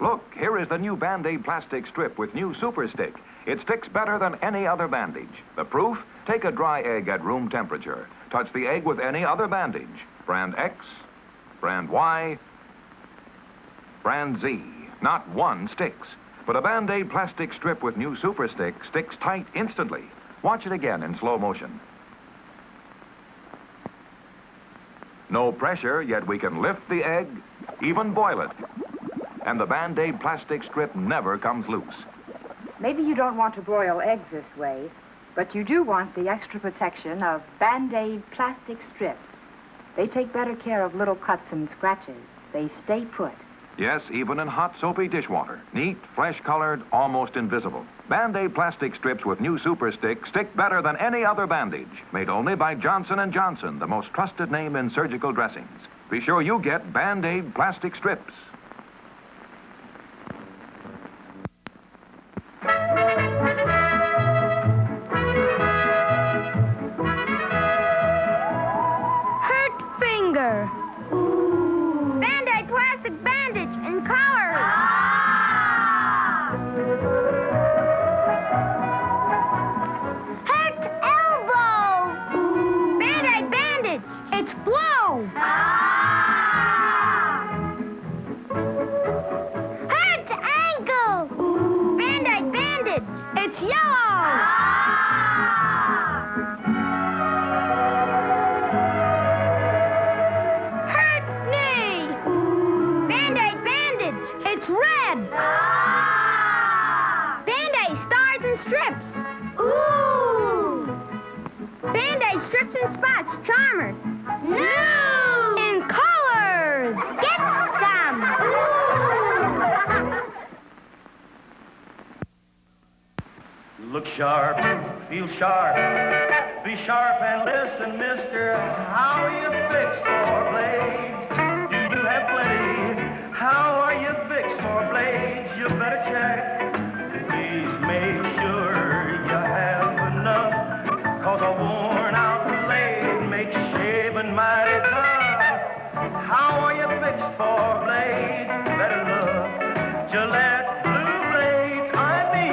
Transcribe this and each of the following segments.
Look, here is the new Band-Aid plastic strip with new Super Stick. It sticks better than any other bandage. The proof? Take a dry egg at room temperature. Touch the egg with any other bandage. Brand X, brand Y, brand Z. Not one sticks. But a Band-Aid plastic strip with new Super Stick sticks tight instantly. Watch it again in slow motion. No pressure, yet we can lift the egg, even boil it. And the Band-Aid plastic strip never comes loose. Maybe you don't want to broil eggs this way, but you do want the extra protection of Band-Aid plastic strips. They take better care of little cuts and scratches. They stay put. Yes, even in hot, soapy dishwater. Neat, fresh-colored, almost invisible. Band-Aid plastic strips with new Super Stick stick better than any other bandage. Made only by Johnson & Johnson, the most trusted name in surgical dressings. Be sure you get Band-Aid plastic strips. Hurt finger. Band-Aid plastic bandage and collar. Hurt elbow. Band-Aid bandage. It's blue. Hurt ankle. Band-Aid bandage. It's yellow. It's red. Band-Aid stars and strips. Ooh. Band-Aid strips and spots, charmers. New. In colors. Get some. Look sharp, feel sharp. Be sharp and listen, mister. How are you fixed for blades? Do you have plenty? How are you fixed for blades? You better check. Please make sure you have enough. Cause a worn out blade makes shaving mighty tough. How are you fixed for blades? Better look. Gillette blue blades, I mean.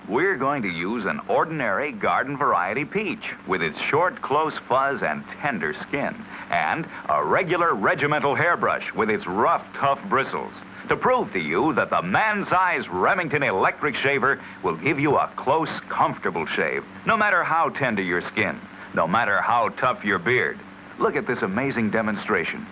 We're going to use an ordinary garden variety peach with its short, close fuzz and tender skin, and a regular regimental hairbrush with its rough, tough bristles, to prove to you that the man-size Remington electric shaver will give you a close, comfortable shave, no matter how tender your skin, no matter how tough your beard. Look at this amazing demonstration.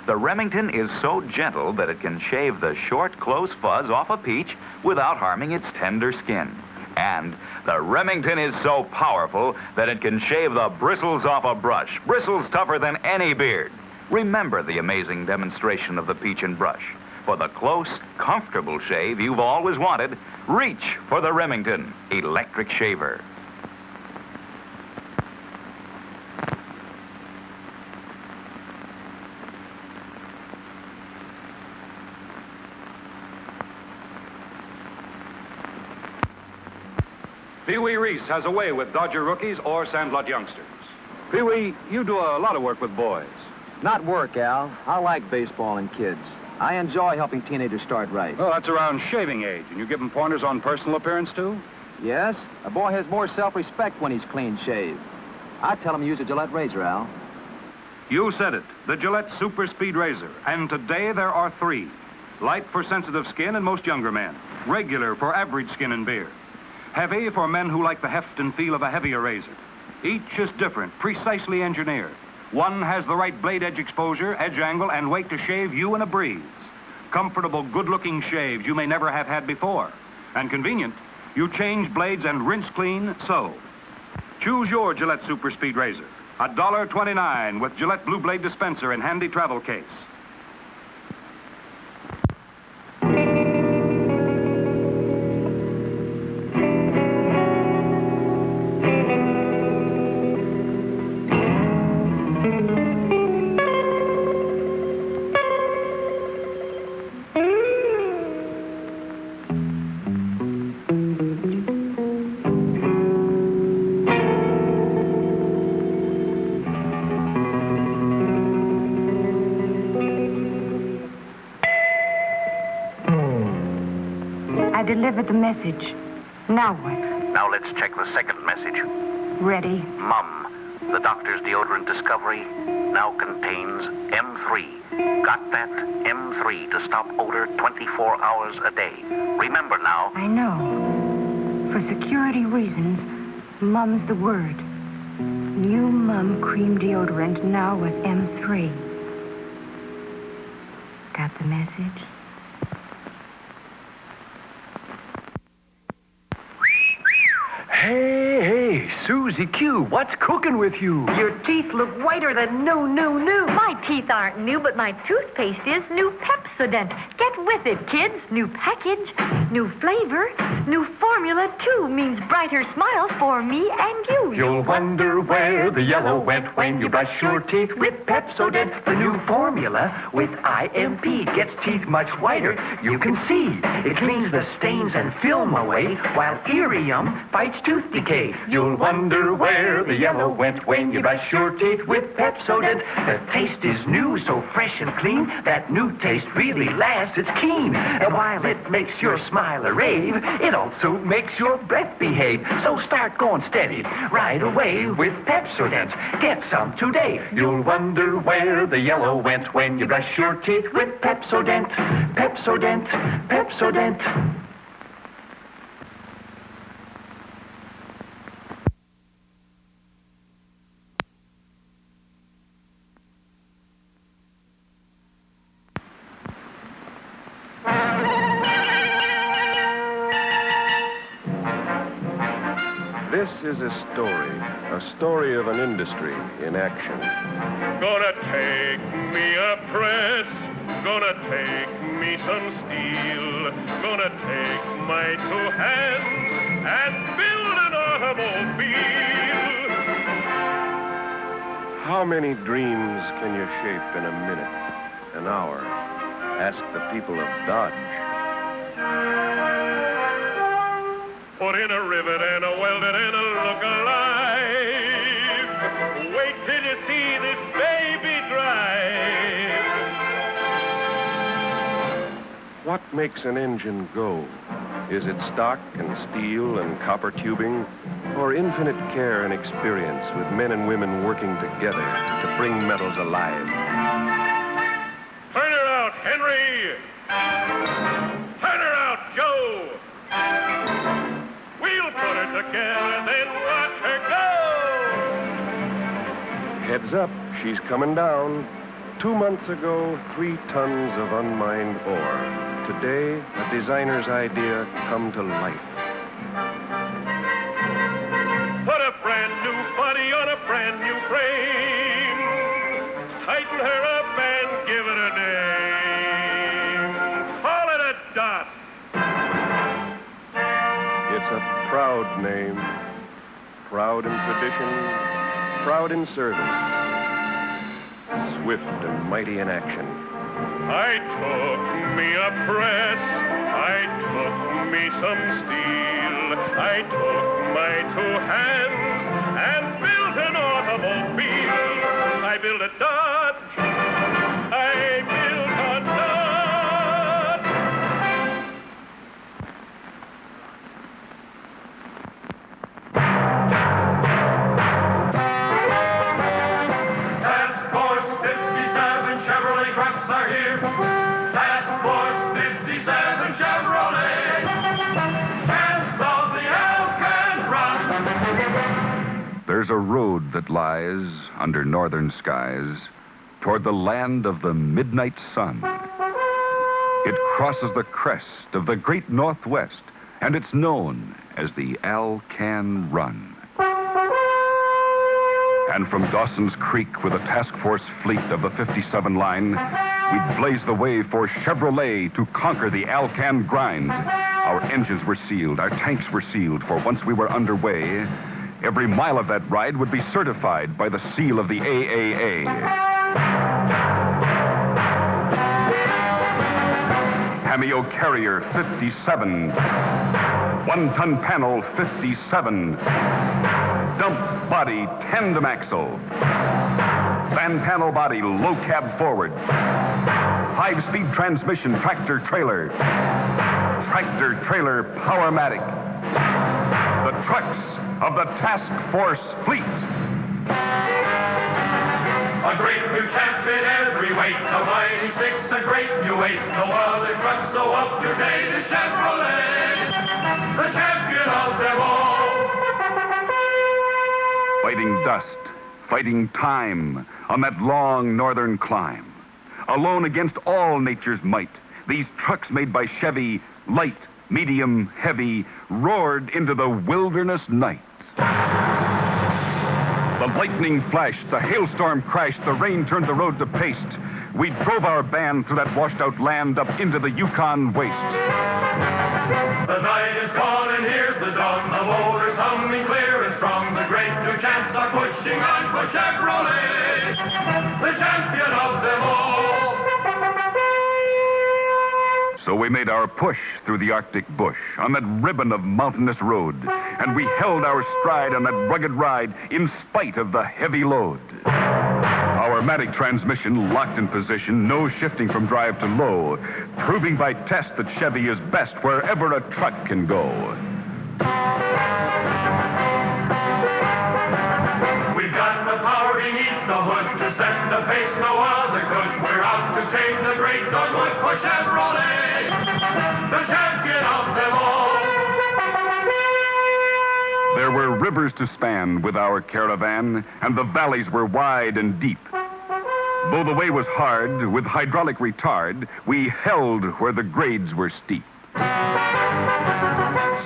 The Remington is so gentle that it can shave the short, close fuzz off a peach without harming its tender skin. And the Remington is so powerful that it can shave the bristles off a brush, bristles tougher than any beard. Remember the amazing demonstration of the peach and brush. For the close, comfortable shave you've always wanted, reach for the Remington electric shaver. Peewee Reese has a way with Dodger rookies or Sandlot youngsters. Peewee, you do a lot of work with boys. Not work, Al. I like baseball and kids. I enjoy helping teenagers start right. Well, that's around shaving age, and you give them pointers on personal appearance, too? Yes, a boy has more self-respect when he's clean shaved. I tell him to use a Gillette razor, Al. You said it, the Gillette Super Speed Razor. And today there are 3. Light for sensitive skin and most younger men. Regular for average skin and beard. Heavy for men who like the heft and feel of a heavier razor. Each is different, precisely engineered. One has the right blade edge exposure, edge angle, and weight to shave you in a breeze. Comfortable, good-looking shaves you may never have had before. And convenient, you change blades and rinse clean, so. Choose your Gillette Super Speed Razor. $1.29 with Gillette Blue Blade dispenser and handy travel case. delivered the message. Now what? Now let's check the second message. Ready? Mum, the doctor's deodorant discovery now contains M3. Got that? M3 to stop odor 24 hours a day. Remember now. I know. For security reasons, Mum's the word. New Mum cream deodorant now with M3. Got the message? Hey, Susie Q, what's cooking with you? Your teeth look whiter than new. My teeth aren't new, but my toothpaste is new Pepsodent. Get with it, kids. New package, new flavor, new formula, too. Means brighter smiles for me and you. You'll wonder where the yellow went when you brush your teeth with Pepsodent. The new formula with IMP gets teeth much whiter. You can see it cleans the stains and film away, while Irium fights tooth decay. You'll wonder where the yellow went when you brush your teeth with Pepsodent. The taste is new, so fresh and clean. That new taste really lasts, it's keen. And while it makes your smile a rave, it also makes your breath behave. So start going steady right away with Pepsodent. Get some today. You'll wonder where the yellow went when you brush your teeth with Pepsodent. Pepsodent, Pepsodent. This is a story of an industry in action. Gonna take me a press, gonna take me some steel, gonna take my two hands and build an automobile. How many dreams can you shape in a minute, an hour? Ask the people of Dodge. Put in a rivet and a welded and a look alive. Wait till you see this baby drive. What makes an engine go? Is it stock and steel and copper tubing, or infinite care and experience with men and women working together to bring metals alive? Turn her out, Henry! Turn her out, Joe! We'll put her together, then watch her go! Heads up, she's coming down. 2 months ago, 3 tons of unmined ore. Today, a designer's idea come to life. Put a brand new body on a brand new frame. Tighten her up and give it a name. Call it a dot. It's a proud name. Proud in tradition, proud in service. Swift and mighty in action. I took me a press, I took me some steel, I took my two hands and built an automobile. I built a Dodge, I built a Dodge. Task Force 57 Chevrolet trucks are here. Task Force 57 Chevrolet. Chance of the Alcan run. There's a road that lies under northern skies toward the land of the midnight sun. It crosses the crest of the great Northwest, and it's known as the Alcan Run. And from Dawson's Creek with a task force fleet of the 57 line, we'd blaze the way for Chevrolet to conquer the Alcan grind. Our engines were sealed, our tanks were sealed, for once we were underway, every mile of that ride would be certified by the seal of the AAA. Cameo Carrier 57. 1-ton panel 57. Dump body tandem axle. Van panel body low cab forward. 5-speed transmission tractor trailer. tractor-trailer Powermatic. The trucks of the Task Force Fleet. A great new champion every weight, the mighty six, a great new eight. No other truck so up to date as Chevrolet, the champion of them all. Fighting dust, fighting time on that long northern climb. Alone against all nature's might, these trucks made by Chevy, light, medium, heavy, roared into the wilderness night. The lightning flashed, the hailstorm crashed, the rain turned the road to paste. We drove our band through that washed-out land up into the Yukon waste. The night is gone and here's the dawn. The motor's humming clear and strong. The great new champs are pushing on for Chevrolet, the champion of them all. So we made our push through the Arctic bush on that ribbon of mountainous road, and we held our stride on that rugged ride in spite of the heavy load. Our Matic transmission locked in position, no shifting from drive to low, proving by test that Chevy is best wherever a truck can go. We've got the power beneath the hood to set the pace no other could. We're out to take the great Northwood for Chevrolet, the champion of them all. There were rivers to span with our caravan, and the valleys were wide and deep. Though the way was hard, with hydraulic retard, we held where the grades were steep.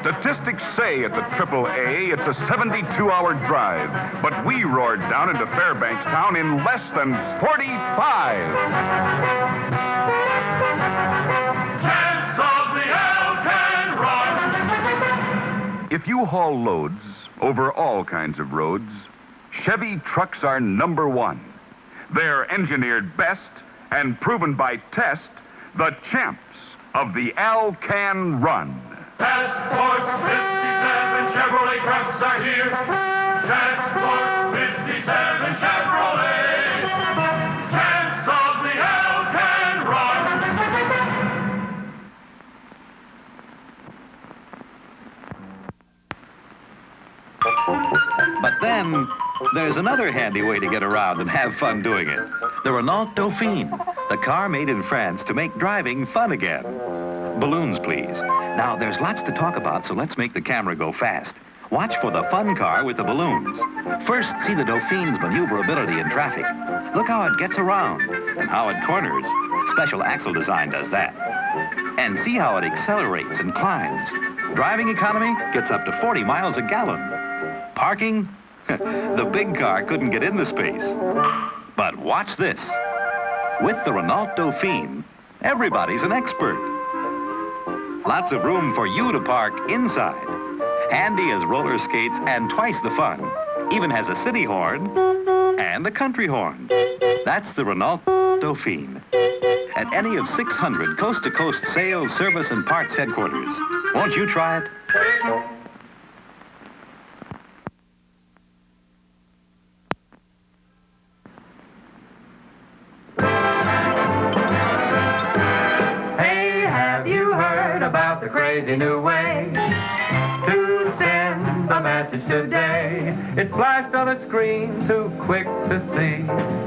Statistics say at the AAA it's a 72-hour drive, but we roared down into Fairbanks town in less than 45. Champs of the Elk and Run. If you haul loads over all kinds of roads, Chevy trucks are number one. They're engineered best and proven by test, the champs of the Al-Can Run. Task Force 57 Chevrolet trucks are here. Task Force 57 Chevrolet, champs of the Al-Can Run. But then, there's another handy way to get around and have fun doing it. The Renault Dauphine, the car made in France to make driving fun again. Balloons, please. Now, there's lots to talk about, so let's make the camera go fast. Watch for the fun car with the balloons. First, see the Dauphine's maneuverability in traffic. Look how it gets around and how it corners. Special axle design does that. And see how it accelerates and climbs. Driving economy gets up to 40 miles a gallon. Parking? The big car couldn't get in the space. But watch this. With the Renault Dauphine, everybody's an expert. Lots of room for you to park inside. Handy as roller skates and twice the fun. Even has a city horn and a country horn. That's the Renault Dauphine. At any of 600 coast-to-coast sales, service, and parts headquarters. Won't you try it? About the crazy new way to send a message today. It's flashed on a screen too quick to see,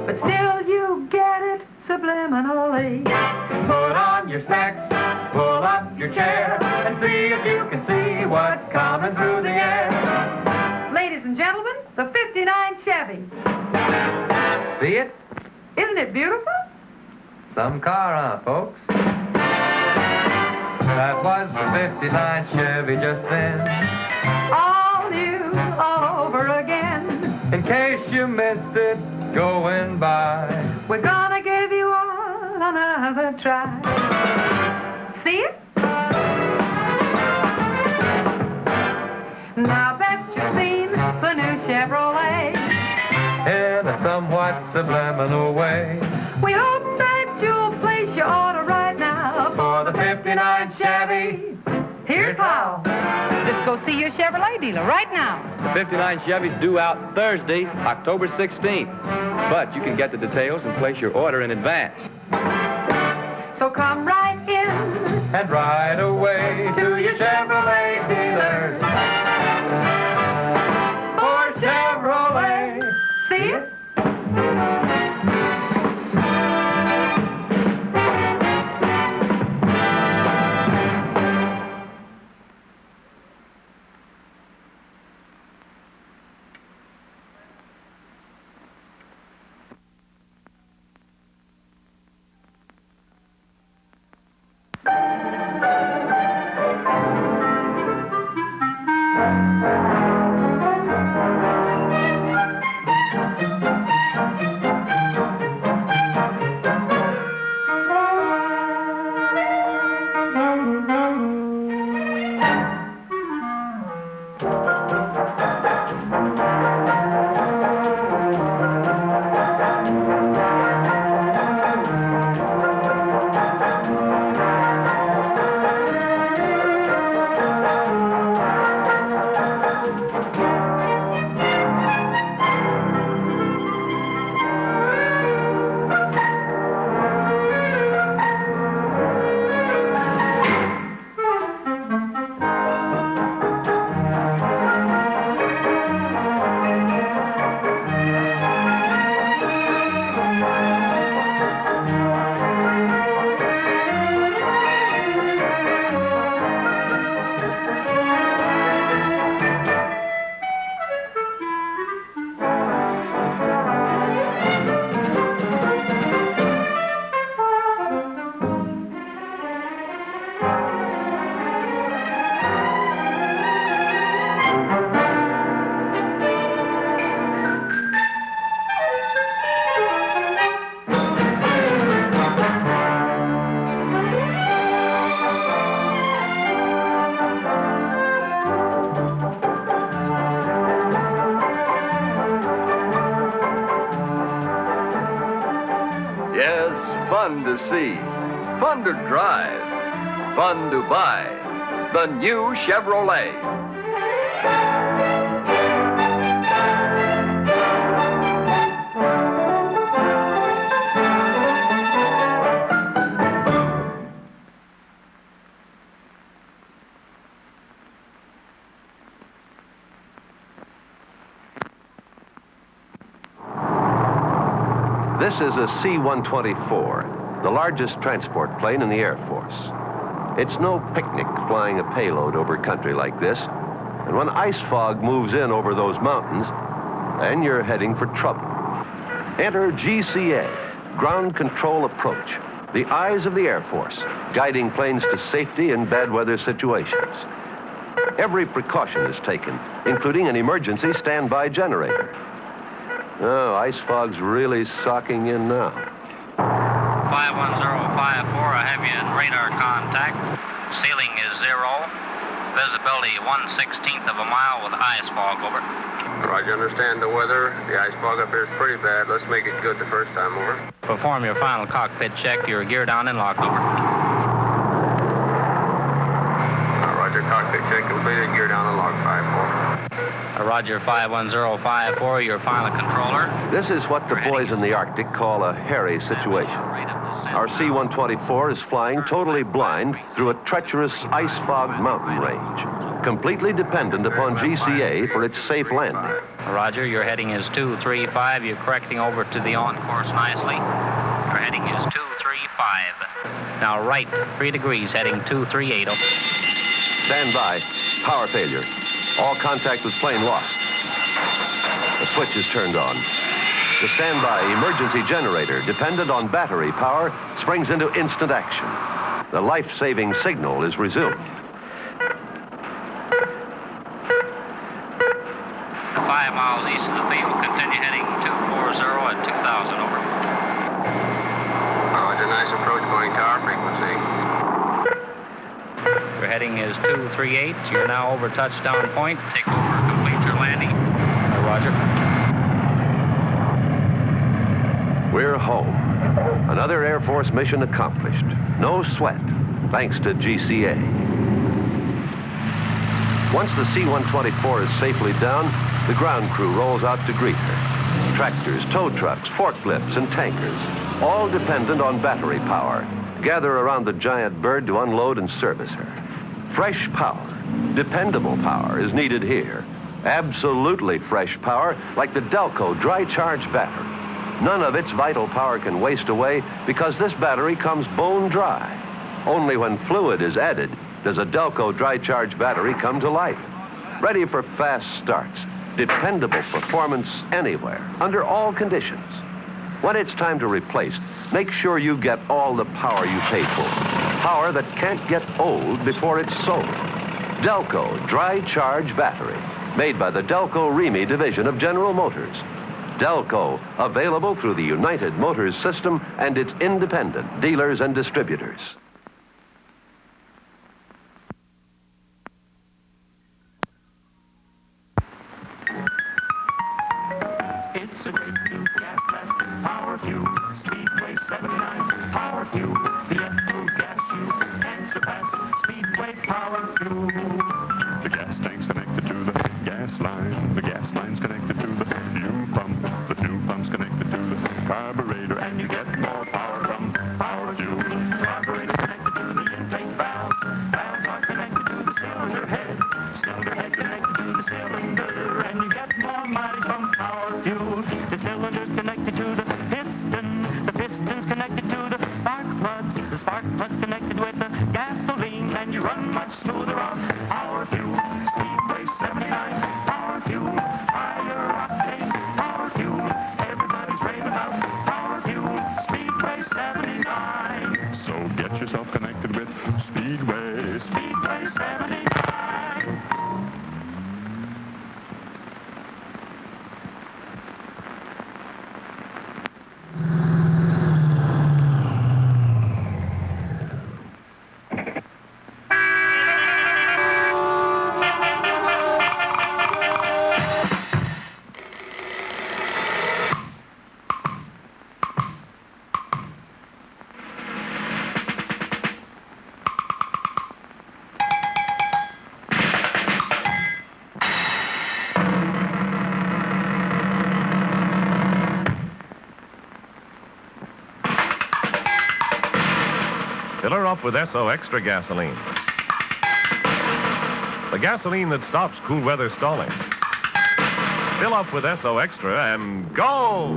But still you get it subliminally. Put on your specs, pull up your chair, and see if you can see what's coming through the air. Ladies and gentlemen, the 59 Chevy. See it? Isn't it beautiful? Some car, huh, folks? That was the 59 Chevy just then. All new, all over again. In case you missed it going by, We're gonna give you all another try. See it? Now that you've seen the new Chevrolet, in a somewhat subliminal way, we hope that you'll place your order right now for the 59 Chevy. Here's how. Just go see your Chevrolet dealer right now. The 59 Chevy's due out Thursday, October 16th. But you can get the details and place your order in advance. So come right in and ride away to your Chevrolet dealer. For Chevrolet. See it? Fun to see, fun to drive, fun to buy. The new Chevrolet. This is a C-124, the largest transport plane in the Air Force. It's no picnic flying a payload over country like this. And when ice fog moves in over those mountains, then you're heading for trouble. Enter GCA, Ground Control Approach, the eyes of the Air Force, guiding planes to safety in bad weather situations. Every precaution is taken, including an emergency standby generator. Oh, ice fog's really socking in now. 51054, I have you in radar contact. Ceiling is 0. Visibility 1/16th of a mile with ice fog, over. Roger, understand the weather. The ice fog up here is pretty bad. Let's make it good the first time, over. Perform your final cockpit check. Your gear down and locked, over. Roger, cockpit check completed. Gear down and locked, 5-4. Roger, 51054, your pilot controller. This is what the boys in the Arctic call a hairy situation. Our C-124 is flying totally blind through a treacherous ice-fogged mountain range, completely dependent upon GCA for its safe landing. Roger, your heading is 235. You're correcting over to the on course nicely. Your heading is 235. Now right, 3 degrees, heading 238. Stand by. Power failure. All contact with plane lost. The switch is turned on. The standby emergency generator, dependent on battery power, springs into instant action. The life-saving signal is resumed. 5 miles east of the field. Continue heading 240 at 2,000, over. Roger, nice approach going tower frequency. Your heading is 238. You're now over touchdown point. Take over, complete your landing. Roger. We're home. Another Air Force mission accomplished. No sweat, thanks to GCA. Once the C-124 is safely down, the ground crew rolls out to greet her. Tractors, tow trucks, forklifts, and tankers, all dependent on battery power. gather around the giant bird to unload and service her. Fresh power, dependable power is needed here. Absolutely fresh power, like the Delco dry charge battery. None of its vital power can waste away because this battery comes bone dry. Only when fluid is added does a Delco dry charge battery come to life. Ready for fast starts, dependable performance anywhere, under all conditions. When it's time to replace, make sure you get all the power you paid for. Power that can't get old before it's sold. Delco Dry Charge Battery, made by the Delco Remy division of General Motors. Delco, available through the United Motors system and its independent dealers and distributors. It's a great new gas mask, Power Fuel, Speedway 79, Power Fuel, the F2 gas you can surpass, Speedway Power Fuel. The gas tank's connected to the gas line, the gas line's connected to the fuel pump, the fuel pump's connected to the carburetor, and you get more power from Power Fuel. Carburetor connected to the intake valves, valves are connected to the cylinder head connected to the cylinder, and you get more mileage from Power Fuel. The cylinder's connected to the piston's connected to the spark plug's connected with the gasoline, and you run much smoother on Power Fuel. Speedway 79, Power Fuel, higher octane, Power Fuel. Everybody's raving about Power Fuel, Speedway 79. So get yourself connected with Speedway 79. Fill her up with Esso Extra gasoline. The gasoline that stops cool weather stalling. Fill up with Esso Extra and go!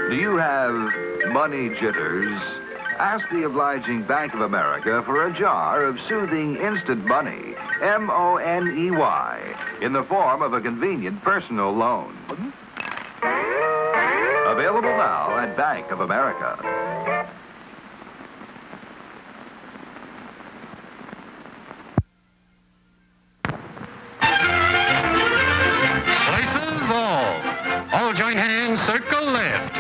Do you have money jitters? Ask the obliging Bank of America for a jar of soothing instant money, M-O-N-E-Y, in the form of a convenient personal loan. Available now at Bank of America. Places all join hands, circle left.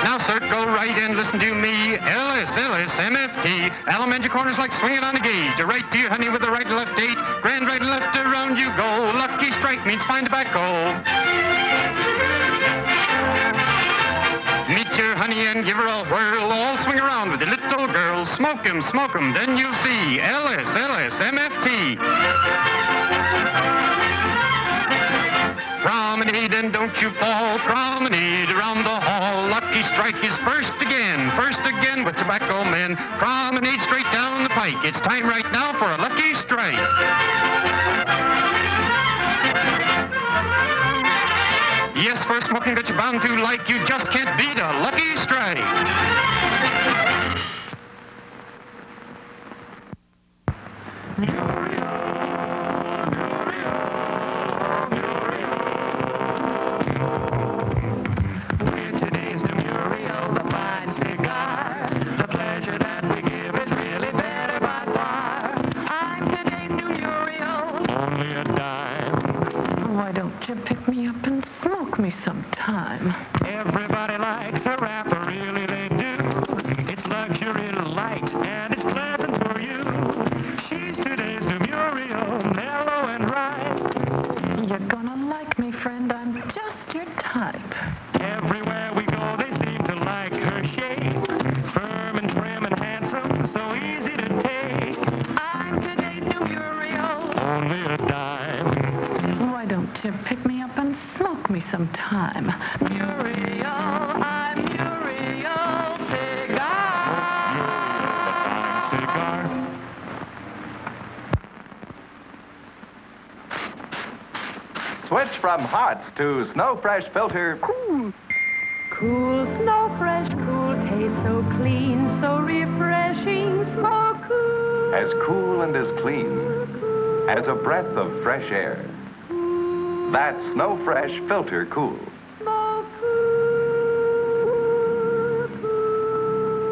Now circle right and listen to me. L-S, M-F-T. Elementary corners like swinging on a gate. To right to your honey with the right and left date. Grand right and left around you go. Lucky strike means fine tobacco. Meet your honey and give her a whirl. All swing around with the little girl. Smoke 'em, then you'll see. L-S, M-F-T. Promenade and don't you fall. Promenade around the hall. Lucky strike is first again with tobacco men. Promenade straight down the pike. It's time right now for a lucky strike. Yes, for smoking that you're bound to like. You just can't beat a lucky strike. Pick me up and smoke me sometime. Everybody likes a rapper, really. Switch from Hots to Snow Fresh Filter. Cool. Cool, Snow Fresh, cool, taste so clean, so refreshing, so cool. As cool and as clean as a breath of fresh air. That's Snow Fresh Filter Cool.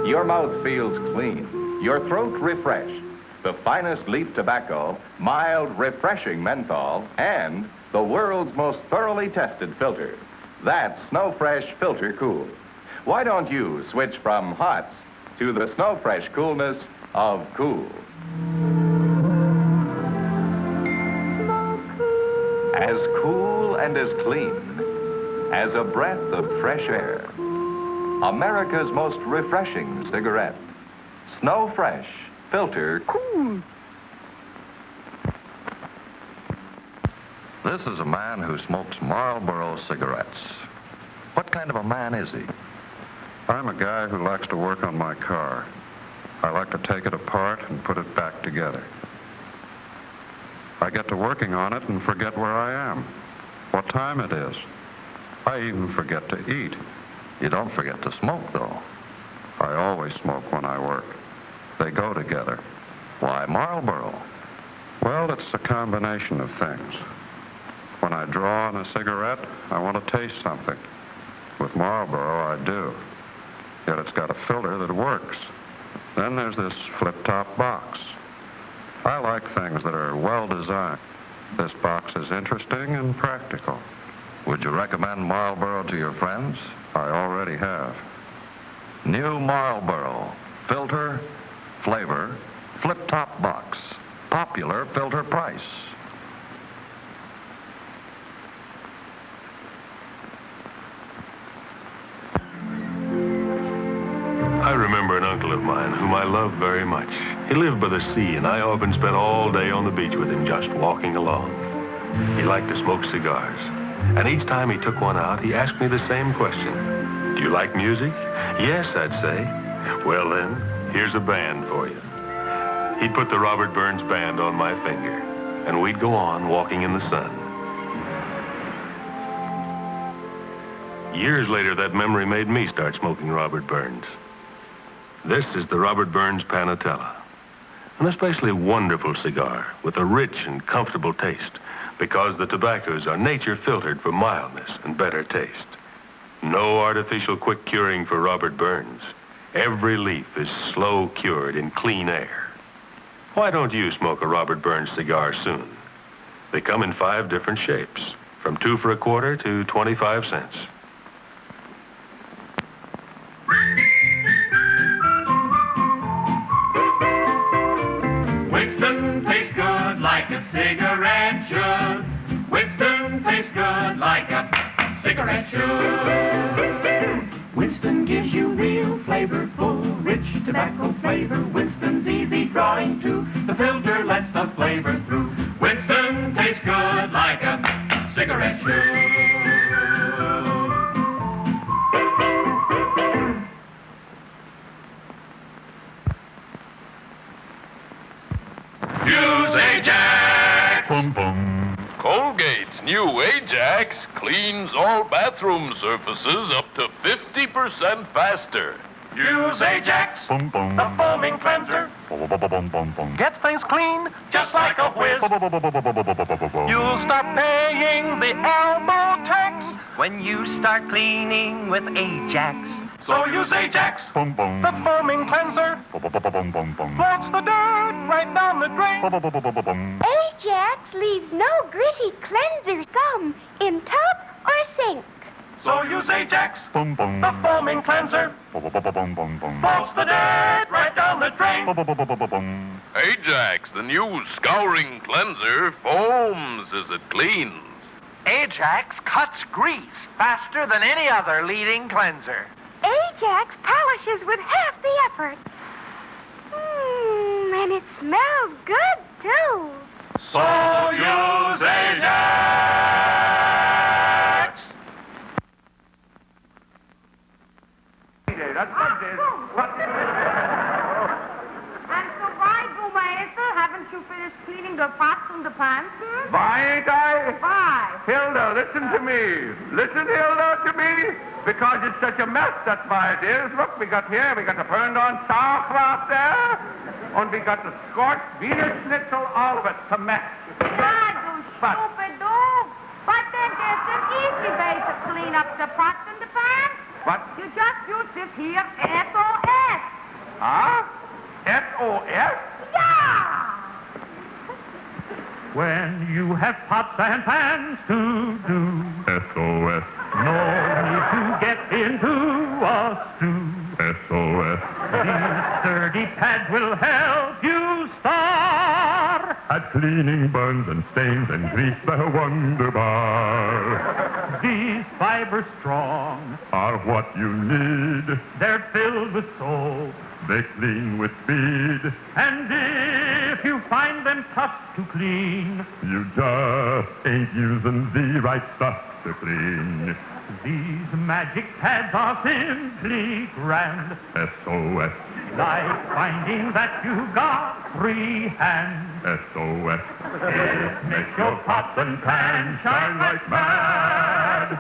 Your mouth feels clean, your throat refreshed. The finest leaf tobacco, mild, refreshing menthol, and the world's most thoroughly tested filter. That's Snow Fresh Filter Cool. Why don't you switch from Hots to the Snow Fresh coolness of cool? As cool and as clean as a breath of fresh air. America's most refreshing cigarette. Snow Fresh Filter Cool. This is a man who smokes Marlboro cigarettes. What kind of a man is he? I'm a guy who likes to work on my car. I like to take it apart and put it back together. I get to working on it and forget where I am, what time it is. I even forget to eat. You don't forget to smoke, though. I always smoke when I work. They go together. Why Marlboro? Well, it's a combination of things. When I draw on a cigarette, I want to taste something. With Marlboro, I do. Yet it's got a filter that works. Then there's this flip-top box. I like things that are well designed. This box is interesting and practical. Would you recommend Marlboro to your friends? I already have. New Marlboro. Filter, flavor, flip-top box. Popular filter price. I remember an uncle of mine whom I loved very much. He lived by the sea, and I often spent all day on the beach with him just walking along. He liked to smoke cigars, and each time he took one out, he asked me the same question. Do you like music? Yes, I'd say. Well then, here's a band for you. He'd put the Robert Burns band on my finger, and we'd go on walking in the sun. Years later, that memory made me start smoking Robert Burns. This is the Robert Burns Panatella, an especially wonderful cigar with a rich and comfortable taste because the tobaccos are nature filtered for mildness and better taste. No artificial quick curing for Robert Burns. Every leaf is slow cured in clean air. Why don't you smoke a Robert Burns cigar soon? They come in 5 different shapes, from 2 for a quarter to 25 cents. Winston tastes good like a cigarette should. Winston tastes good like a cigarette should. Winston gives you real flavorful, rich tobacco flavor. Winston's easy drawing too. The filter lets the flavor through. Winston tastes good like a cigarette should. Use Ajax! Boom, boom. Colgate's new Ajax cleans all bathroom surfaces up to 50% faster. Use Ajax, Boom, boom. the foaming cleanser. Boom, boom, boom. Gets things clean just like a whiz. You'll stop paying the elbow tax when you start cleaning with Ajax. So use Ajax, Boom, boom. the foaming cleanser. Boom, boom, boom. Floats the dirt right down the drain. Ajax leaves no gritty cleanser scum in tub or sink. So use Ajax, Boom, boom. the foaming cleanser. Boom, boom. Floats the dirt right down the drain. Ajax, the new scouring cleanser, foams as it cleans. Ajax cuts grease faster than any other leading cleanser. Ajax polishes with half the effort. And it smells good, too. So use Ajax. And so why go, maestro? Have haven't you finished cleaning the pots and the pans, sir? Why ain't I? Why? Hilda, listen to me. Listen, Hilda, to me. Because it's such a mess, that's why it is. Look, we got the burned on sauerkraut there. And we got the scorched Wiener Schnitzel, all of it to match. God, you stupid dog. But then there's an easy way to clean up the pots and the pans. What? You just use this here SOS. Huh? SOS? Yeah! When you have pots and pans to do, SOS. no need to get into a stew. SOS. These sturdy pads will help you star At cleaning burns and stains and grease, the Wonder Bar. These fibers strong Are what you need. They're filled with soap, They clean with speed. and if you find them tough to clean, You just ain't using the right stuff to clean. these magic pads are simply grand. SOS. Like finding that you've got free hands. SOS. It makes your pots and pans shine like mad.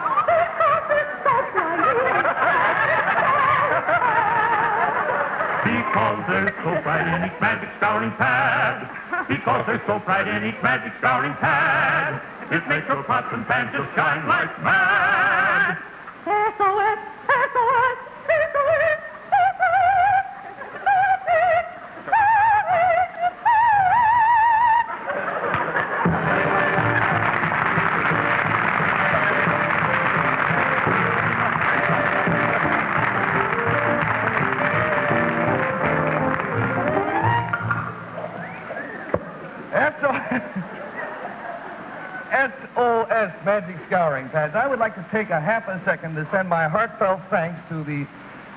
Because there's soap right in each magic scouring pad. Because there's soap right in each magic scouring pad. It makes your pots and pans just shine like mad. SOS, SOS, SOS, SOS Magic Scouring Pads. I would like to take a half a second to send my heartfelt thanks to the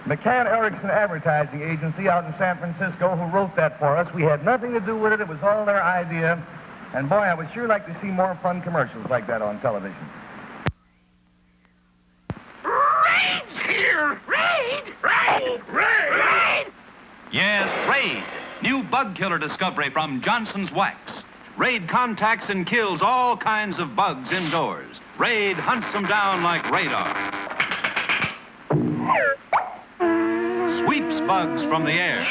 McCann Erickson Advertising Agency out in San Francisco who wrote that for us. We had nothing to do with it. It was all their idea. And boy, I would sure like to see more fun commercials like that on television. Raid's here! Raid! Raid! Raid! Raid! Yes, Raid. New bug killer discovery from Johnson's Wax. Raid contacts and kills all kinds of bugs indoors. Raid hunts them down like radar. Sweeps bugs from the air.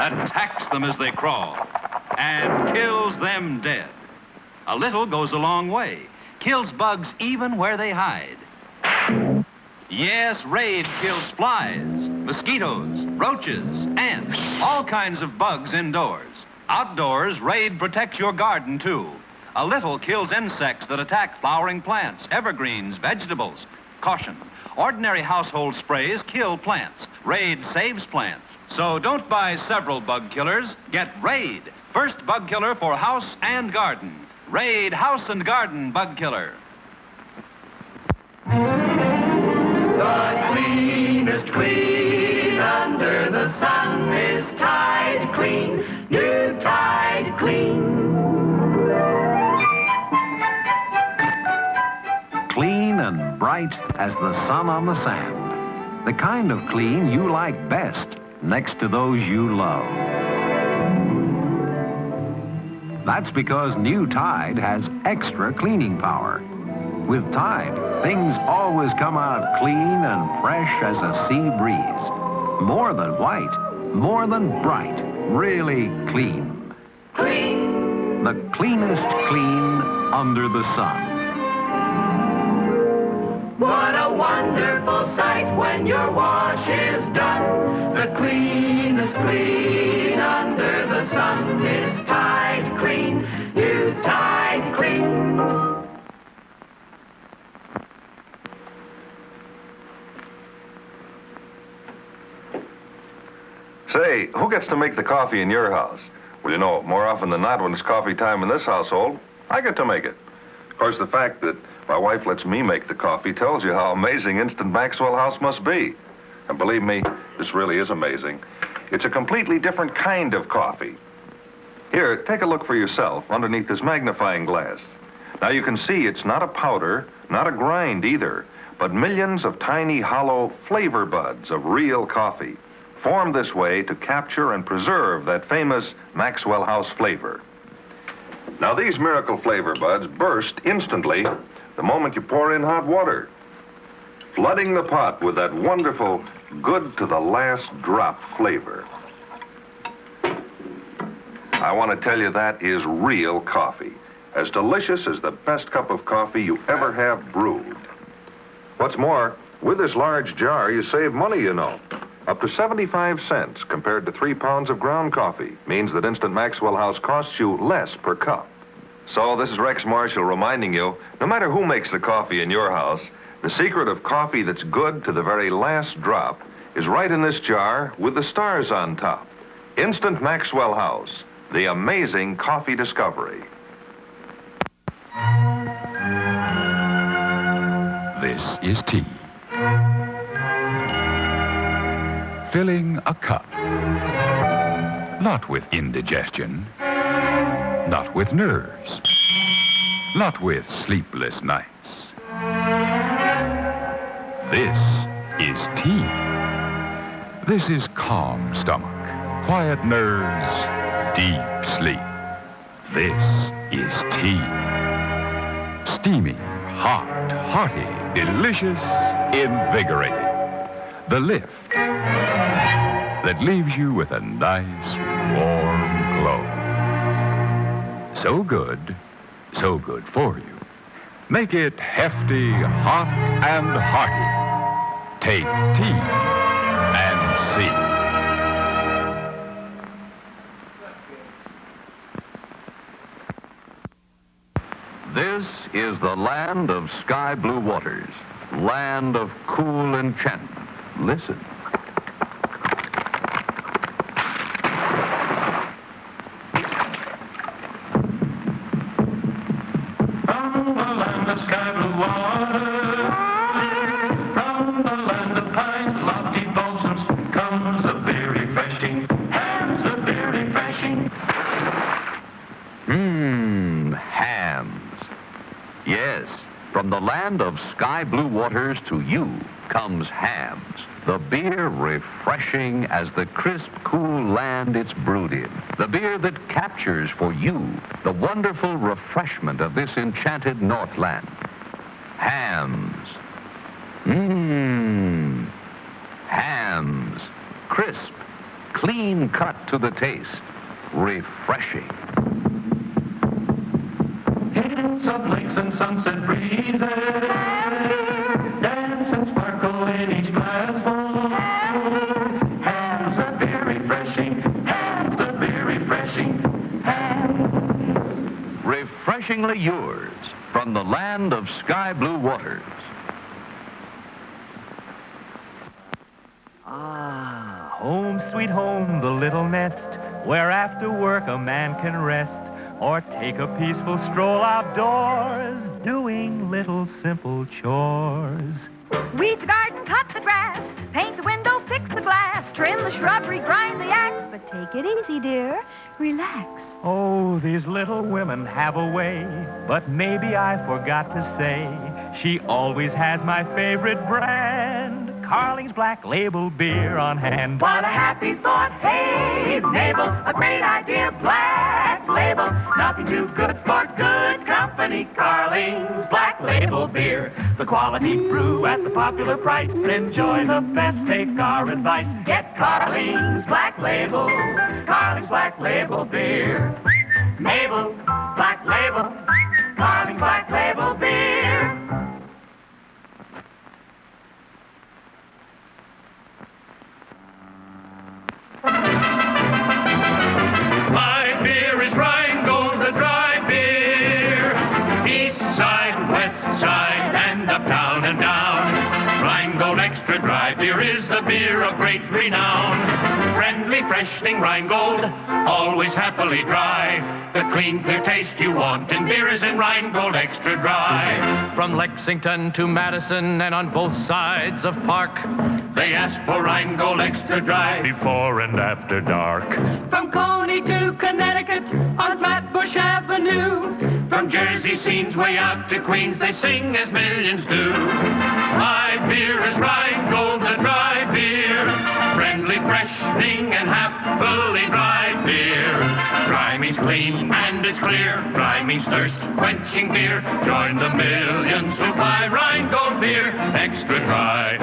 Attacks them as they crawl. And kills them dead. A little goes a long way. Kills bugs even where they hide. Yes, Raid kills flies, mosquitoes, roaches, ants, all kinds of bugs indoors. Outdoors, Raid protects your garden, too. A little kills insects that attack flowering plants, evergreens, vegetables. Caution, ordinary household sprays kill plants. Raid saves plants. So don't buy several bug killers. Get Raid, first bug killer for house and garden. Raid House and Garden Bug Killer. The cleanest clean under the sun is Tide Clean, new Tide Clean. Clean and bright as the sun on the sand. The kind of clean you like best next to those you love. That's because new Tide has extra cleaning power. With Tide, things always come out clean and fresh as a sea breeze. More than white, more than bright, really clean. Clean. The cleanest clean under the sun. What a wonderful sight when your wash is done. The cleanest clean under the sun is Tide Clean, new Tide Clean. Say, who gets to make the coffee in your house? Well, you know, more often than not, when it's coffee time in this household, I get to make it. Of course, the fact that my wife lets me make the coffee tells you how amazing instant Maxwell House must be. And believe me, this really is amazing. It's a completely different kind of coffee. Here, take a look for yourself underneath this magnifying glass. Now you can see it's not a powder, not a grind either, but millions of tiny hollow flavor buds of real coffee. formed this way to capture and preserve that famous Maxwell House flavor. Now, these miracle flavor buds burst instantly the moment you pour in hot water, flooding the pot with that wonderful, good to the last drop flavor. I want to tell you that is real coffee, as delicious as the best cup of coffee you ever have brewed. What's more, with this large jar, you save money, you know. Up to 75 cents compared to 3 pounds of ground coffee means that Instant Maxwell House costs you less per cup. So this is Rex Marshall reminding you, no matter who makes the coffee in your house, the secret of coffee that's good to the very last drop is right in this jar with the stars on top. Instant Maxwell House, the amazing coffee discovery. This is tea. Filling a cup. Not with indigestion. Not with nerves. Not with sleepless nights. This is tea. This is calm stomach, quiet nerves, deep sleep. This is tea. Steamy, hot, hearty, delicious, invigorating. The lift that leaves you with a nice, warm glow. So good for you. Make it hefty, hot, and hearty. Take tea and see. This is the land of sky blue waters, land of cool enchantment. Listen. Hamms. Yes, from the land of sky blue waters to you comes Hamms, the beer refreshing as the crisp, cool land it's brewed in. The beer that captures for you the wonderful refreshment of this enchanted Northland. Hamms. Hamms. Crisp, clean cut to the taste. Refreshing. Hills of lakes and sunset breezes dance and sparkle in each glassful. Hamms are very refreshing. Hamms are very refreshing. Hamms. Refreshingly yours from the land of sky blue waters. Home, sweet home, the little nest, where after work a man can rest, or take a peaceful stroll outdoors, doing little simple chores. Weed the garden, cut the grass, paint the window, fix the glass, trim the shrubbery, grind the axe, but take it easy, dear. Relax. Oh, these little women have a way, but maybe I forgot to say, she always has my favorite brand. Carling's Black Label beer on hand. What a happy thought. Hey, Mabel, a great idea. Black Label, nothing too good for good company. Carling's Black Label beer. The quality brew at the popular price. Enjoy the best, take our advice. Get Carling's Black Label. Carling's Black Label beer. Mabel, Black Label. Carling's Black Label beer. My beer is Rheingold, the dry beer. East side, west side, and up, down, and down. Rheingold extra dry beer is the beer of great renown. Friendly, freshening Rheingold, always happily dry. The clean, clear taste you want in beer is in Rheingold extra dry. From Lexington to Madison and on both sides of Park, they ask for Rheingold extra dry before and after dark. From Coney to Connecticut on Flatbush Avenue. From Jersey scenes way out to Queens, they sing as millions do. My beer is Rheingold, the dry beer. Friendly, refreshing and happily dry beer. Dry means clean and it's clear. Dry means thirst-quenching beer. Join the millions who buy Rheingold beer, extra dry.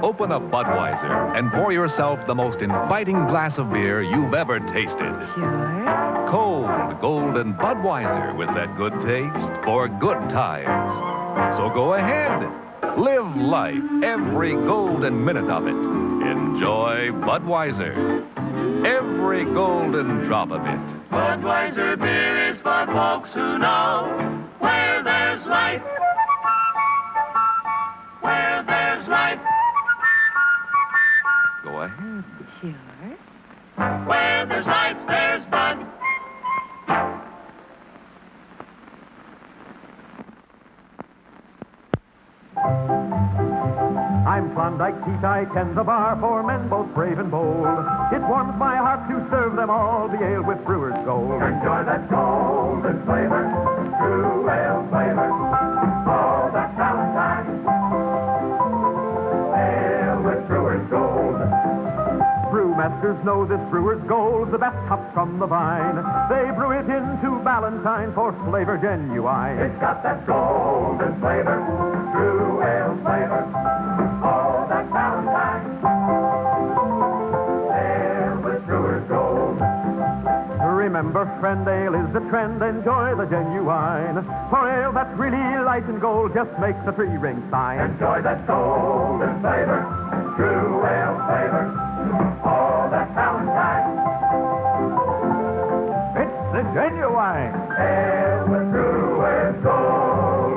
Open a Budweiser and pour yourself the most inviting glass of beer you've ever tasted. Sure. Cold, golden Budweiser with that good taste for good times. So go ahead. Live life, every golden minute of it. Enjoy Budweiser. Every golden drop of it. Budweiser beer is for folks who know where there's life. Where there's life. Go ahead. Sure. Where there's life, there's Bud. I'm Klondike, Tea-Tyke, and the bar for men both brave and bold. It warms my heart to serve them all the ale with Brewer's Gold. Enjoy that golden flavor, true ale flavor. Oh, that Valentine. Ale with Brewer's Gold. Brewmasters know this Brewer's Gold, the best hop from the vine. They brew it into Ballantine for flavor genuine. It's got that golden flavor, true ale flavor. Oh, that Valentine. Ale with Brewer's Gold. Remember, friend, ale is the trend. Enjoy the genuine. For ale that's really light and gold just makes a three-ring sign. Enjoy that golden flavor, true ale flavor. Oh, that Valentine. It's the genuine. Ale with Brewer's Gold.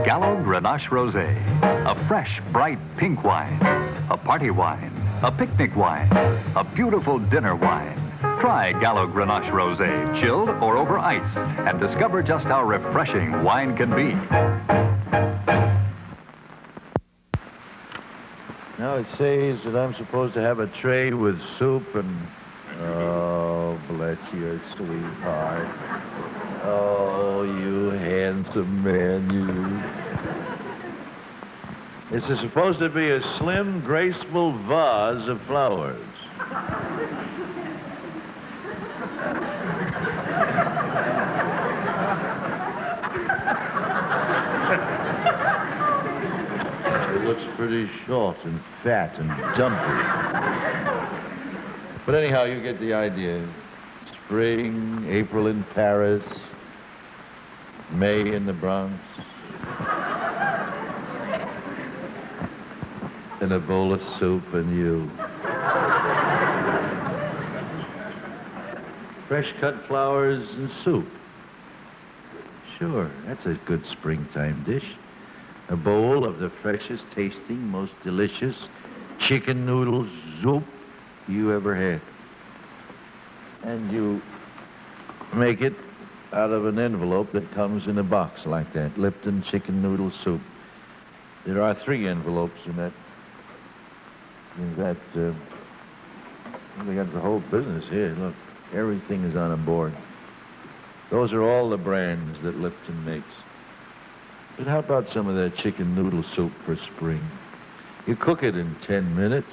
Gallo Grenache Rosé, a fresh, bright pink wine, a party wine, a picnic wine, a beautiful dinner wine. Try Gallo Grenache Rosé, chilled or over ice, and discover just how refreshing wine can be. Now it says that I'm supposed to have a tray with soup and... Oh, bless your sweetheart. Oh, you handsome man, you. This is supposed to be a slim, graceful vase of flowers. It looks pretty short and fat and dumpy. But anyhow, you get the idea. Spring, April in Paris, May in the Bronx, and a bowl of soup and you. Fresh cut flowers and soup. Sure, that's a good springtime dish. A bowl of the freshest tasting, most delicious chicken noodle soup you ever had. And you make it out of an envelope that comes in a box like that. Lipton chicken noodle soup. There are 3 envelopes in that. They got the whole business here. Look, everything is on a board. Those are all the brands that Lipton makes. But how about some of that chicken noodle soup for spring? You cook it in 10 minutes.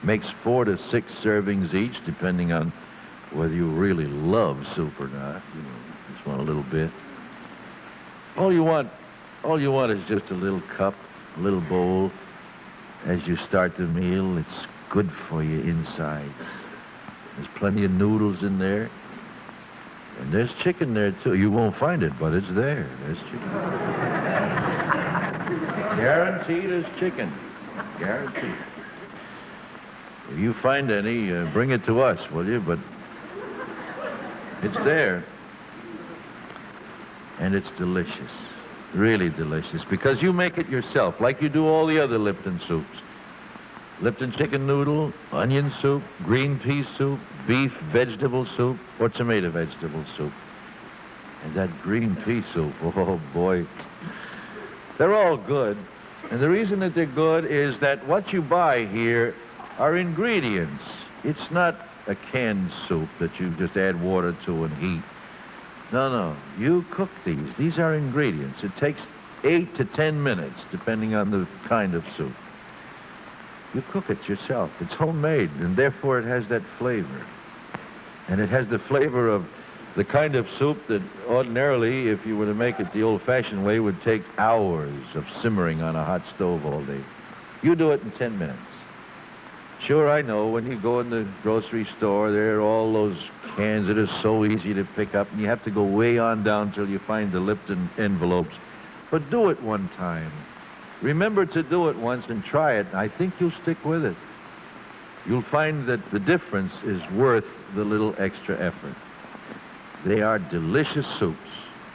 Makes 4 to 6 servings each, depending on whether you really love soup or not. You know, just want a little bit. All you want is just a little cup, a little bowl. As you start the meal, it's good for your insides. There's plenty of noodles in there. And there's chicken there, too. You won't find it, but it's there. There's chicken. Guaranteed there's chicken. Guaranteed. If you find any, bring it to us, will you? But it's there. And it's delicious. Really delicious. Because you make it yourself, like you do all the other Lipton soups. Lipton chicken noodle, onion soup, green pea soup, beef vegetable soup, or tomato vegetable soup. And that green pea soup, oh boy. They're all good. And the reason that they're good is that what you buy here are ingredients. It's not a canned soup that you just add water to and heat. No. You cook these. These are ingredients. It takes 8 to 10 minutes, depending on the kind of soup. You cook it yourself. It's homemade, and therefore it has that flavor. And it has the flavor of the kind of soup that ordinarily, if you were to make it the old-fashioned way, would take hours of simmering on a hot stove all day. You do it in 10 minutes. Sure, I know, when you go in the grocery store, there are all those cans that are so easy to pick up, and you have to go way on down till you find the Lipton envelopes. But do it one time. Remember to do it once and try it. I think you'll stick with it. You'll find that the difference is worth the little extra effort. They are delicious soups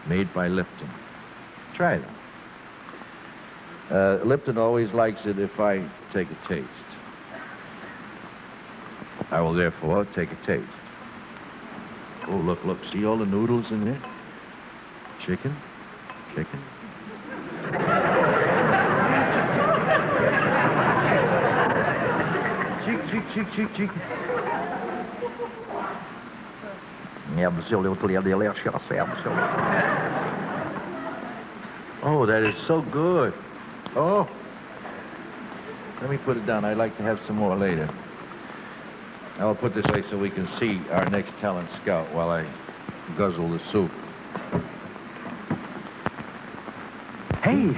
made by Lipton. Try them. Lipton always likes it if I take a taste. I will therefore take a taste. Oh, look. See all the noodles in there? Chicken. Cheek. Absolutely delicious. Absolutely. Oh, that is so good. Oh. Let me put it down. I'd like to have some more later. I'll put this way so we can see our next talent scout while I guzzle the soup. Hey,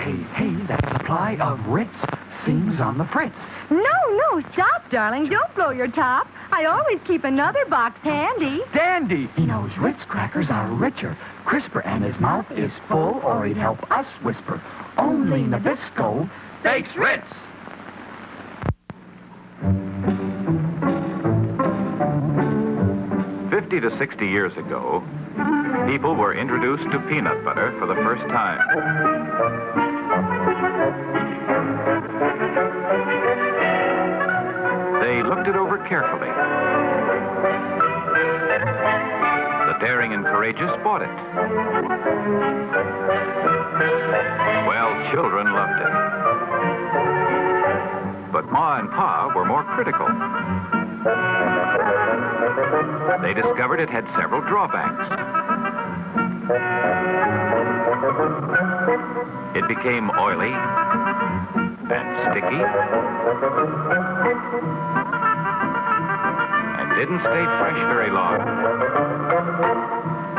that supply of Ritz seems on the fritz. No, stop, darling. Don't blow your top. I always keep another box handy. Dandy! He knows Ritz crackers are richer, crisper, and his mouth is full, or he'd help us whisper. Only Nabisco bakes Ritz. To 60 years ago, people were introduced to peanut butter for the first time. They looked it over carefully. The daring and courageous bought it. Well, children loved it. But Ma and Pa were more critical. They discovered it had several drawbacks. It became oily and sticky and didn't stay fresh very long.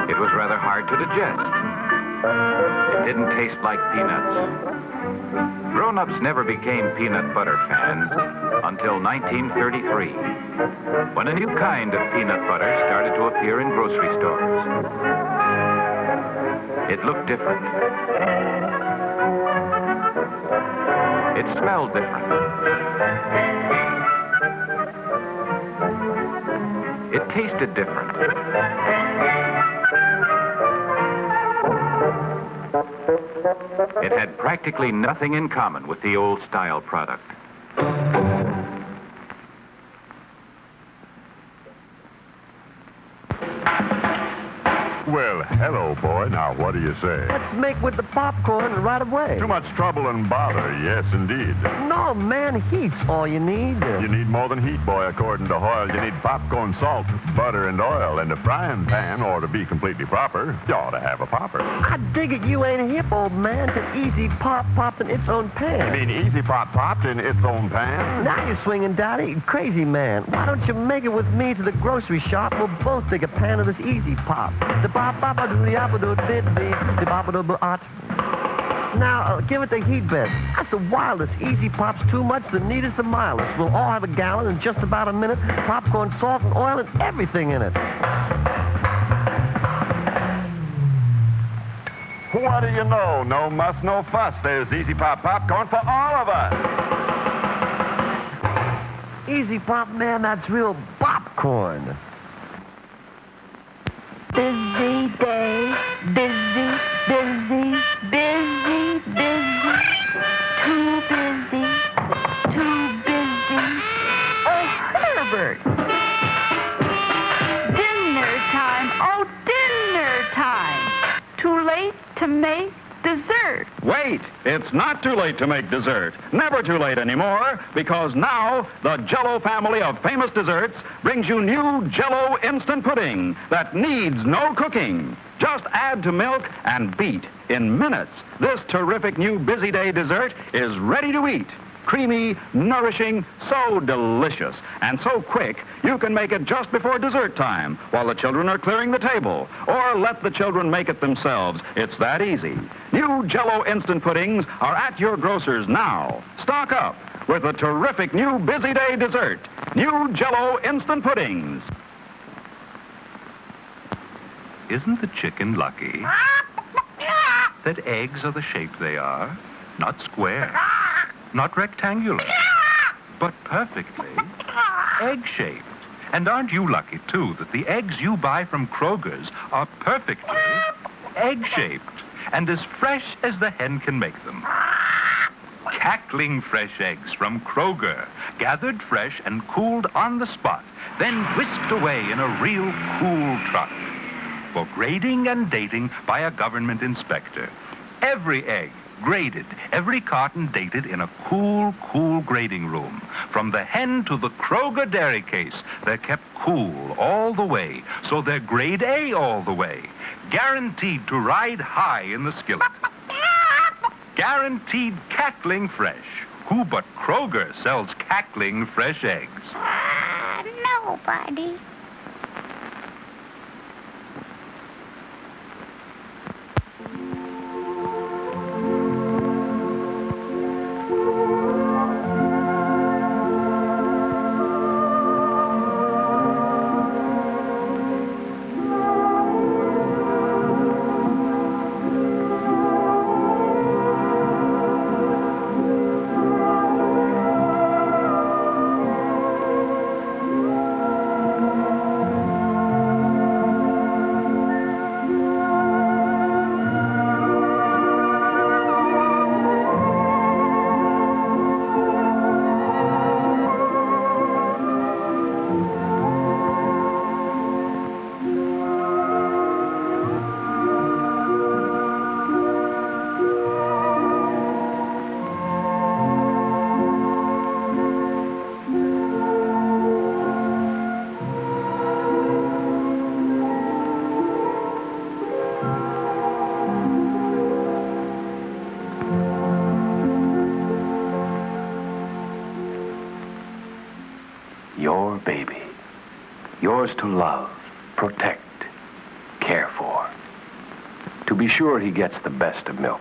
It was rather hard to digest. It didn't taste like peanuts. Grown-ups never became peanut butter fans until 1933, when a new kind of peanut butter started to appear in grocery stores. It looked different. It smelled different. It tasted different. It had practically nothing in common with the old-style product. Well, hello, boy. Now, what do you say? Let's make with the popcorn right away. Too much trouble and bother, yes, indeed. No, man, heat's all you need. You need more than heat, boy, according to Hoyle. You need popcorn, salt, butter, and oil. And a frying pan ought to be completely proper. You ought to have a popper. I dig it you ain't hip, old man, to Easy Pop popped in its own pan. You mean Easy Pop popped in its own pan? Now you're swinging, Daddy. Crazy man. Why don't you make it with me to the grocery shop? We'll both take a pan of this Easy Pop. The pop pop do the apple do did the pop do ot. Now, give it the heat bed. That's the wildest. Easy Pop's too much, the neatest, the mildest. We'll all have a gallon in just about a minute. Popcorn, salt, and oil, and everything in it. What do you know? No muss, no fuss. There's Easy Pop popcorn for all of us. Easy Pop, man, that's real popcorn. Busy day, busy, busy, busy, busy. Too busy, too busy. Oh, Herbert. Dinner time, oh, dinner time. Too late to make dessert. Wait, it's not too late to make dessert. Never too late anymore, because now the Jell-O family of famous desserts brings you new Jell-O instant pudding that needs no cooking. Just add to milk and beat. In minutes, this terrific new busy day dessert is ready to eat. Creamy, nourishing, so delicious, and so quick, you can make it just before dessert time while the children are clearing the table, or let the children make it themselves. It's that easy. New Jell-O instant puddings are at your grocer's now. Stock up with a terrific new busy day dessert. New Jell-O instant puddings. Isn't the chicken lucky that eggs are the shape they are? Not square. Not rectangular, but perfectly egg-shaped. And aren't you lucky, too, that the eggs you buy from Kroger's are perfectly egg-shaped and as fresh as the hen can make them? Cackling fresh eggs from Kroger, gathered fresh and cooled on the spot, then whisked away in a real cool truck for grading and dating by a government inspector. Every egg graded, every carton dated in a cool grading room. From the hen to the Kroger dairy case, they're kept cool all the way, so they're grade A all the way. Guaranteed to ride high in the skillet. Guaranteed cackling fresh. Who but Kroger sells cackling fresh eggs? Nobody. Your baby. Yours to love, protect, care for. To be sure he gets the best of milk,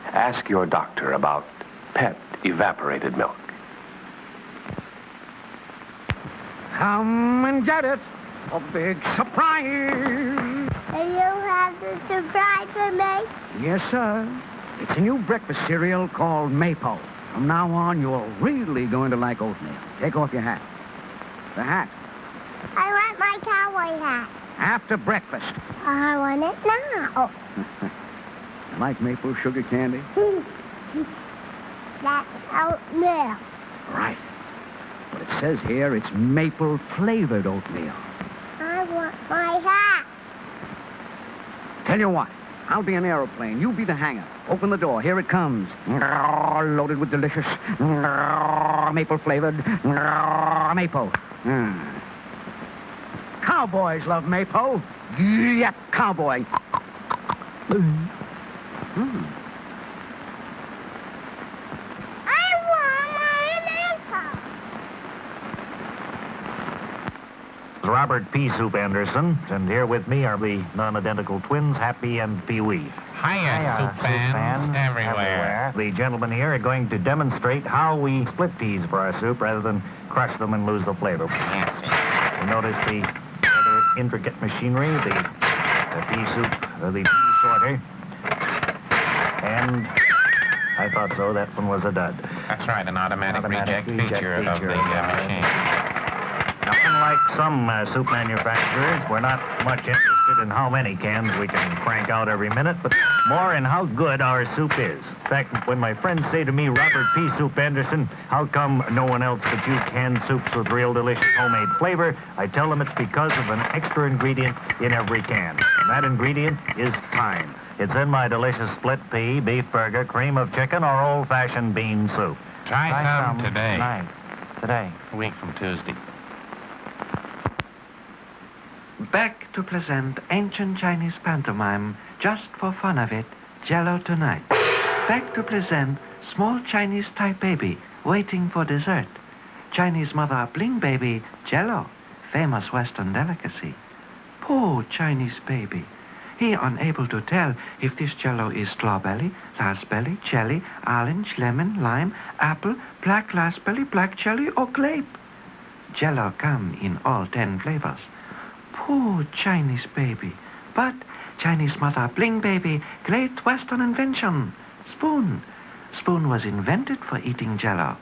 ask your doctor about pet evaporated milk. Come and get it. A big surprise. And you have the surprise for me? Yes, sir. It's a new breakfast cereal called Maple. From now on, you're really going to like oatmeal. Take off your hat. The hat. I want my cowboy hat. After breakfast. I want it now. You like maple sugar candy? That's oatmeal. Right. But it says here it's maple-flavored oatmeal. I want my hat. Tell you what, I'll be an aeroplane. You be the hangar. Open the door. Here it comes. Loaded with delicious maple-flavored maple. Cowboys love maple. Yep, cowboy. Robert P. Soup Anderson, and here with me are the non-identical twins, Happy and Peewee. Hiya, soup fans everywhere. The gentlemen here are going to demonstrate how we split peas for our soup rather than crush them and lose the flavor. Yes, You notice the rather intricate machinery, the pea soup, the pea sorter. And I thought so, that one was a dud. That's right, an automatic reject feature of the machine. Now, unlike some soup manufacturers, we're not much interested in how many cans we can crank out every minute, but more in how good our soup is. In fact, when my friends say to me, Robert P. Soup Anderson, how come no one else but you can soups with real delicious homemade flavor, I tell them it's because of an extra ingredient in every can. And that ingredient is time. It's in my delicious split pea, beef burger, cream of chicken, or old-fashioned bean soup. Try some today. Tonight. Today. A week from Tuesday. Back to present ancient Chinese pantomime, just for fun of it, Jell-O tonight. Back to present small Chinese type baby waiting for dessert. Chinese mother bling baby, Jell-O, famous Western delicacy. Poor Chinese baby. He unable to tell if this Jell-O is strawberry, raspberry, cherry, orange, lemon, lime, apple, black raspberry, black cherry, or grape. Jell-O come in all 10 flavors. Poor Chinese baby. But Chinese mother bling baby, great Western invention. Spoon. Spoon was invented for eating Jell-O.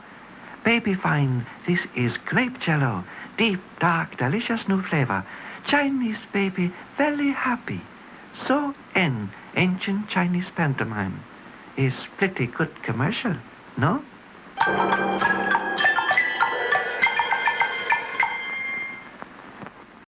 Baby find this is grape Jell-O. Deep, dark, delicious new flavor. Chinese baby very happy. So end ancient Chinese pantomime. Is pretty good commercial, no?